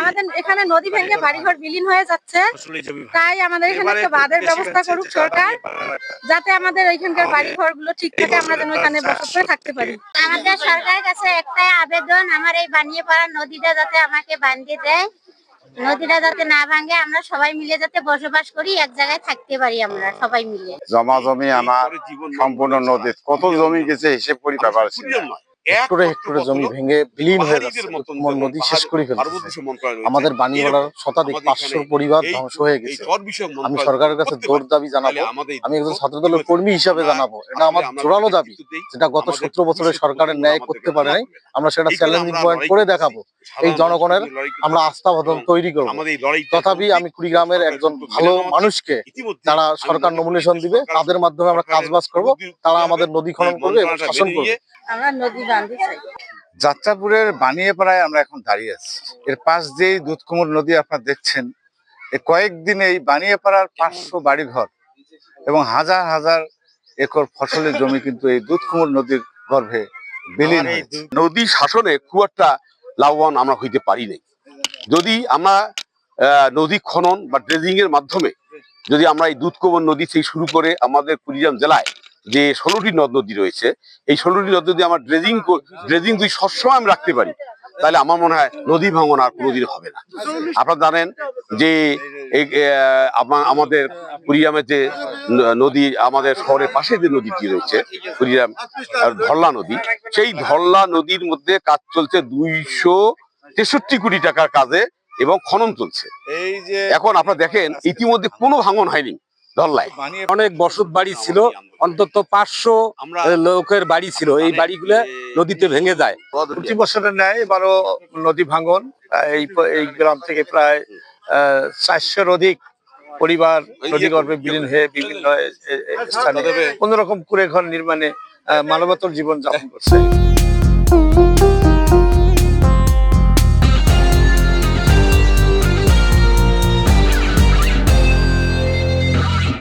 আমাদের এখানে নদী ভেঙে বাড়িঘর বিলীন হয়ে যাচ্ছে, তাই আমাদের এখানে একটা বাঁধের ব্যবস্থা করুক সরকার, যাতে আমাদের ওইখানকার বাড়িঘর গুলো ঠিক থাকে, আমরা যেন এখানে বসত করে থাকতে পারি। আমাদের সরকারের কাছে একটাই আবেদন, আমার এই বানিয়ে পাড়া নদীটা যাতে আমাকে বাঁধিয়ে দেয়, নদীটা যাতে না ভাঙে, আমরা সবাই মিলে যাতে বসবাস করি, এক জায়গায় থাকতে পারি আমরা সবাই মিলে। জমা জমি আমার সম্পূর্ণ নদীর কত জমি গেছে হিসেব করি ব্যাপার ছিল। হেক্টরে হেক্টরে জমি ভেঙে বিলীন হয়ে যাচ্ছে, নদী শেষ করে ফেলছে। আমাদের বাণীওয়ালার শতাধিক 500 পরিবার ধ্বংস হয়ে গেছে। আমি সরকারের কাছে জোর দাবি জানাবো, আমি একজন ছাত্রদলের কর্মী হিসাবে জানাবো, এটা আমার জোরালো দাবি, যেটা গত 17 বছরে সরকারের ন্যায় করতে পারে নাই, আমরা সেটা চ্যালেঞ্জিং পয়েন্ট করে দেখাবো। এই জনগণের আমরা আস্থাভাজন তৈরি করবো। তথাপি আমি কুড়িগ্রামের একজন ভালো মানুষকে যারা সরকার নমিনেশন দিবে, তাদের মাধ্যমে আমরা কাজবাজ করব, তারা আমাদের নদী খনন করবে এবং শাসন করবে। আমরা নদী বাঁধতে চাই। যাত্রাপুরের বানিয়েপাড়ায় আমরা এখন দাঁড়িয়ে আছি। এর পাশ দিয়েই দুধকুমুর নদী আপনারা দেখছেন। এই কয়েকদিনে এই বানিয়েপাড়ার 500 বাড়িঘর এবং হাজার হাজার একর ফসলের জমি কিন্তু এই দুধকুমুর নদীর গর্ভে বিলীন হয়েছে। নদী শাসনে খুব একটা লাভবান আমরা হইতে পারি নাই। যদি আমরা নদী খনন বা ড্রেজিং এর মাধ্যমে যদি আমরা এই দুধকুমুর নদী থেকে শুরু করে আমাদের কুড়িগ্রাম জেলায় যে 16টি নদ নদী রয়েছে, এই 16টি নদ নদী আমরা ড্রেজিং যদি সবসময় আমি রাখতে পারি, তাহলে আমার মনে হয় নদী ভাঙন আর কোনোদিন হবে না। আপনারা জানেন যে আমাদের কুড়িগ্রামের যে নদী, আমাদের শহরের পাশে যে নদীটি রয়েছে কুড়িগ্রাম ধরলা নদী, সেই ধরলা নদীর মধ্যে কাজ চলছে 263 কোটি টাকার কাজে এবং খনন চলছে। এই যে এখন আপনারা দেখেন ইতিমধ্যে কোনো ভাঙন হয়নি। ধরলায় অনেক বসত বাড়ি ছিল, অন্তত 500 লোকের বাড়ি ছিল, এই বাড়িগুলো নদীতে ভেঙে যায়। প্রতি বছরের ন্যায় এবারও নদী ভাঙন, এই গ্রাম থেকে প্রায় 400-র অধিক পরিবার নদীগর্ভে বিলীন হয়ে বিভিন্ন স্থানে কোন রকম কুঁড়ে ঘর নির্মাণে মানবতর জীবন যাপন করছে।